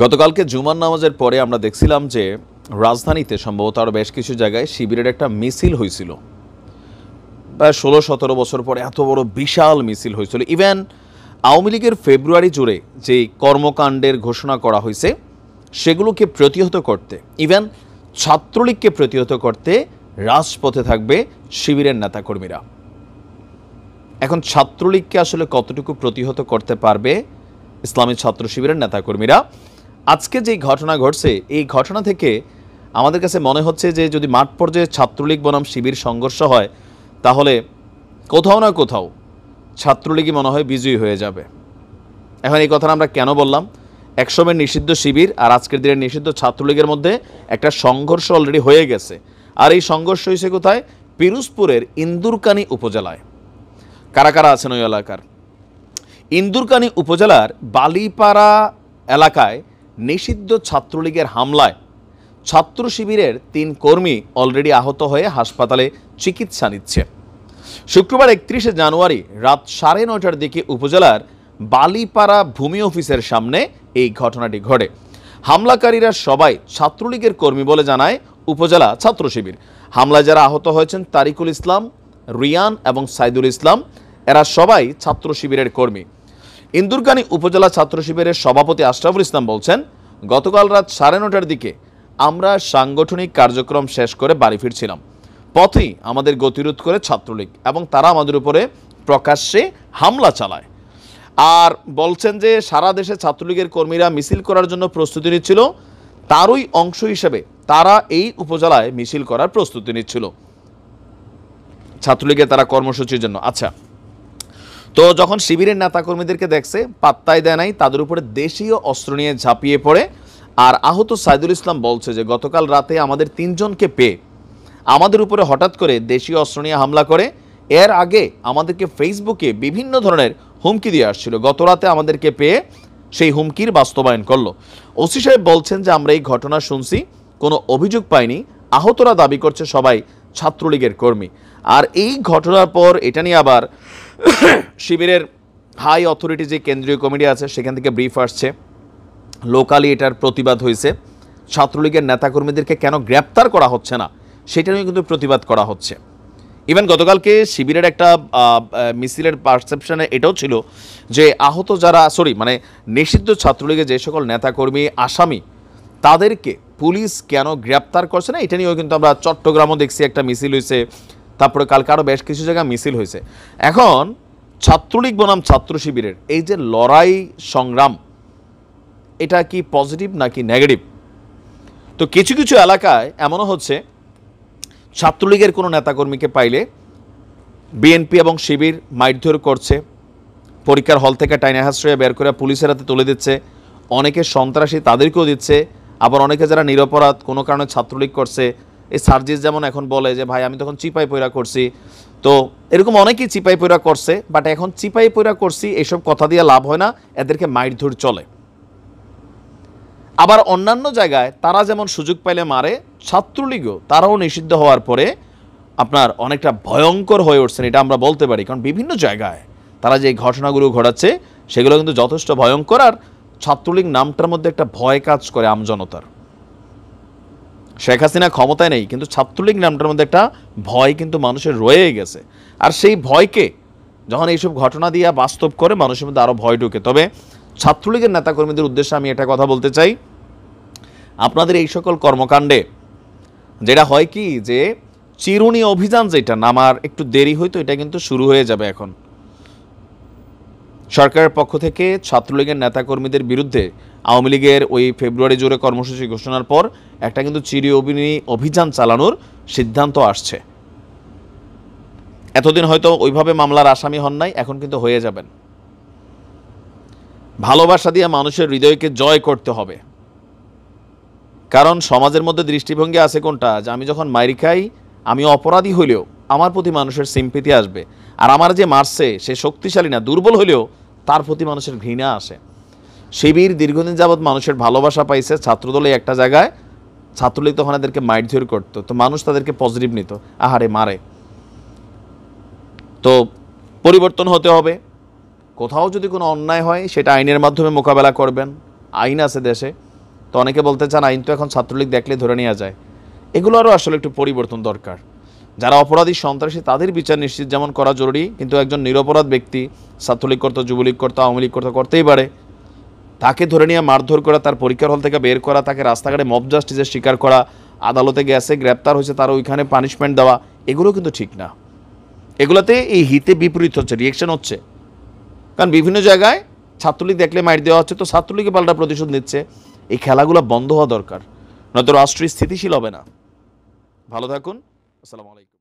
গতকালকে জুমার নামাজের পরে আমরা দেখছিলাম যে রাজধানীতে সম্ভবত আরও বেশ কিছু জায়গায় শিবিরের একটা মিছিল হয়েছিল। প্রায় 16-17 বছর পরে এত বড় বিশাল মিছিল হয়েছিল। ইভেন আওয়ামী লীগের ফেব্রুয়ারি জুড়ে যে কর্মকাণ্ডের ঘোষণা করা হয়েছে সেগুলোকে প্রতিহত করতে, ইভেন ছাত্রলীগকে প্রতিহত করতে রাজপথে থাকবে শিবিরের নেতাকর্মীরা। এখন ছাত্রলীগকে আসলে কতটুকু প্রতিহত করতে পারবে ইসলামী ছাত্র শিবিরের নেতাকর্মীরা? আজকে যে ঘটনা ঘটছে এই ঘটনা থেকে আমাদের কাছে মনে হচ্ছে যে যদি মাঠ পর্যায়ে ছাত্রলীগ বনাম শিবির সংঘর্ষ হয় তাহলে কোথাও না কোথাও ছাত্রলীগই মনে হয় বিজয়ী হয়ে যাবে। এখন এই কথাটা আমরা কেন বললাম? একসময় নিষিদ্ধ শিবির আর আজকের দিনের নিষিদ্ধ ছাত্রলীগের মধ্যে একটা সংঘর্ষ অলরেডি হয়ে গেছে। আর এই সংঘর্ষ হয়েছে কোথায়? পিরোজপুরের ইন্দুরকানী উপজেলায়। কারা কারা আছেন ওই এলাকার? ইন্দুরকানী উপজেলার বালিপাড়া এলাকায় নিষিদ্ধ ছাত্রলীগের হামলায় ছাত্র শিবিরের 3 কর্মী অলরেডি আহত হয়ে হাসপাতালে চিকিৎসা নিচ্ছে। শুক্রবার 31শে জানুয়ারি রাত 9:30টার দিকে উপজেলার বালিপাড়া ভূমি অফিসের সামনে এই ঘটনাটি ঘটে। হামলাকারীরা সবাই ছাত্রলীগের কর্মী বলে জানায় উপজেলা ছাত্র শিবির। হামলায় যারা আহত হয়েছেন তারিকুল ইসলাম, রিয়ান এবং সাইদুল ইসলাম, এরা সবাই ছাত্র শিবিরের কর্মী। ইন্দুরকানী উপজেলা ছাত্র শিবিরের সভাপতি আশরাফুল ইসলাম বলছেন, গতকাল রাত 9:30টার দিকে আমরা সাংগঠনিক কার্যক্রম শেষ করে বাড়ি ফিরছিলাম। পথেই আমাদের গতিরোধ করে ছাত্রলীগ এবং তারা আমাদের উপরে প্রকাশ্যে হামলা চালায়। আর বলছেন যে সারা দেশে ছাত্রলীগের কর্মীরা মিছিল করার জন্য প্রস্তুতি নিচ্ছিল, তারই অংশ হিসেবে তারা এই উপজেলায় মিছিল করার প্রস্তুতি নিচ্ছিল ছাত্রলীগের তারা কর্মসূচির জন্য। আচ্ছা, তো যখন শিবিরের নেতাকর্মীদেরকে দেখছে পাত্তাই দেয় নাই, তাদের উপরে দেশীয় অস্ত্র নিয়ে ঝাঁপিয়ে পড়ে। আর আহত সাইদুল ইসলাম বলছে যে গতকাল রাতে আমাদের 3 জনকে পেয়ে আমাদের উপরে হঠাৎ করে দেশীয় অস্ত্র নিয়ে হামলা করে। এর আগে আমাদেরকে ফেসবুকে বিভিন্ন ধরনের হুমকি দিয়ে আসছিল, গত রাতে আমাদেরকে পেয়ে সেই হুমকির বাস্তবায়ন করলো। ওসি সাহেব বলছেন যে আমরা এই ঘটনা শুনছি, কোনো অভিযোগ পাইনি। আহতরা দাবি করছে সবাই ছাত্রলীগের কর্মী। আর এই ঘটনার পর এটা নিয়ে আবার শিবিরের হাই অথরিটি যে কেন্দ্রীয় কমিটি আছে সেখান থেকে ব্রিফ আসছে, লোকালি এটার প্রতিবাদ হয়েছে। ছাত্রলীগের নেতাকর্মীদেরকে কেন গ্রেপ্তার করা হচ্ছে না সেটা নিয়ে কিন্তু প্রতিবাদ করা হচ্ছে। ইভেন গতকালকে শিবিরের একটা মিছিলের পারসেপশনে এটাও ছিল যে আহত যারা নিষিদ্ধ ছাত্রলীগের যে সকল নেতাকর্মী আসামি তাদেরকে পুলিশ কেন গ্রেপ্তার করছে না, এটা নিয়েও কিন্তু আমরা চট্টগ্রামও দেখছি একটা মিছিল হয়েছে, তারপরে কালকে আরও বেশ কিছু জায়গায় মিছিল হয়েছে। এখন ছাত্রলীগ বনাম ছাত্র শিবিরের এই যে লড়াই সংগ্রাম, এটা কি পজিটিভ নাকি নেগেটিভ? তো কিছু কিছু এলাকায় এমনও হচ্ছে ছাত্রলীগের কোনো নেতাকর্মীকে পাইলে বিএনপি এবং শিবির মারধর করছে, পরীক্ষার হল থেকে টাইনে হাসড়ে বের করে পুলিশের হাতে তুলে দিচ্ছে, অনেকে সন্ত্রাসী তাদেরকেও দিচ্ছে, আবার অনেকে যারা নিরপরাধ কোনো কারণে ছাত্রলীগ করছে, এই সার্জিস যেমন এখন বলে যে ভাই আমি তখন চিপাই পয়রা করছি, তো এরকম অনেকেই চিপাই পয়রা করছে। বাট এখন চিপাই পয়রা করছি এসব কথা দিয়ে লাভ হয় না, এদেরকে মারধর চলে। আবার অন্যান্য জায়গায় তারা যেমন সুযোগ পাইলে মারে, ছাত্রলীগও তারাও নিষিদ্ধ হওয়ার পরে আপনার অনেকটা ভয়ঙ্কর হয়ে উঠছেন, এটা আমরা বলতে পারি। কারণ বিভিন্ন জায়গায় তারা যে ঘটনাগুলো ঘটাচ্ছে সেগুলো কিন্তু যথেষ্ট ভয়ঙ্কর। আর ছাত্রলীগ নামটার মধ্যে একটা ভয় কাজ করে আমজনতার। শেখ হাসিনা ক্ষমতায় নেই, কিন্তু ছাত্রলীগ নামটার মধ্যে একটা ভয় কিন্তু মানুষের রয়ে গেছে। আর সেই ভয়কে যখন এইসব ঘটনা দিয়ে বাস্তব করে মানুষের মধ্যে আরও ভয় ঢুকে। তবে ছাত্রলীগের নেতাকর্মীদের উদ্দেশ্যে আমি এটা কথা বলতে চাই, আপনাদের এই সকল কর্মকাণ্ডে যেটা হয় কি যে চিরুনি অভিযান যেটা নামার একটু দেরি হইতো, এটা কিন্তু শুরু হয়ে যাবে। এখন সরকারের পক্ষ থেকে ছাত্রলীগের নেতাকর্মীদের বিরুদ্ধে আওয়ামী লীগের ওই ফেব্রুয়ারি জুড়ে কর্মসূচি ঘোষণার পর একটা কিন্তু চিরুনি অভিযান চালানোর সিদ্ধান্ত আসছে। এতদিন হয়তো ওইভাবে মামলার আসামি হন নাই, এখন কিন্তু হয়ে যাবেন। ভালোবাসা দিয়ে মানুষের হৃদয়কে জয় করতে হবে। কারণ সমাজের মধ্যে দৃষ্টিভঙ্গি আছে কোনটা, যে আমি যখন মাইর খাই আমি অপরাধী হইলেও আমার প্রতি মানুষের সিম্পিতি আসবে, আর আমার যে মারছে সে শক্তিশালী না, দুর্বল হইলেও তার প্রতি মানুষের ঘৃণা আসে। শিবির দীর্ঘদিন যাবৎ মানুষের ভালোবাসা পাইছে, ছাত্রদলে একটা জায়গায় ছাত্রলীগ তখন এদেরকে মারধর করতো, তো মানুষ তাদেরকে পজিটিভ নিত, আহারে মারে। তো পরিবর্তন হতে হবে। কোথাও যদি কোনো অন্যায় হয় সেটা আইনের মাধ্যমে মোকাবেলা করবেন, আইন আছে দেশে। তো অনেকে বলতে চান আইন তো এখন ছাত্রলীগ দেখলে ধরে নেওয়া যায়। এগুলো আরও আসলে একটু পরিবর্তন দরকার। যারা অপরাধী সন্ত্রাসী তাদের বিচার নিশ্চিত যেমন করা জরুরি, কিন্তু একজন নিরপরাধ ব্যক্তি ছাত্রলীগ করতো, যুবলীগ করতো, আওয়ামী লীগ করতো, করতেই পারে, তাকে ধরে নিয়ে মারধর করা, তার পরীক্ষার হল থেকে বের করা, তাকে রাস্তাঘাটে মব জাস্টিসের শিকার করা, আদালতে গেছে গ্রেপ্তার হয়েছে তার ওইখানে পানিশমেন্ট দেওয়া, এগুলো কিন্তু ঠিক না। এগুলোতে এই হিতে বিপরীত হচ্ছে, রিয়েকশন হচ্ছে। কারণ বিভিন্ন জায়গায় ছাত্রলীগ দেখলে মাইর দেওয়া হচ্ছে, তো ছাত্রলীগে পাল্টা প্রতিশোধ নিচ্ছে। এই খেলাগুলো বন্ধ হওয়া দরকার, নয়তো রাষ্ট্র স্থিতিশীল হবে না। ভালো থাকুন, আসসালামু আলাইকুম।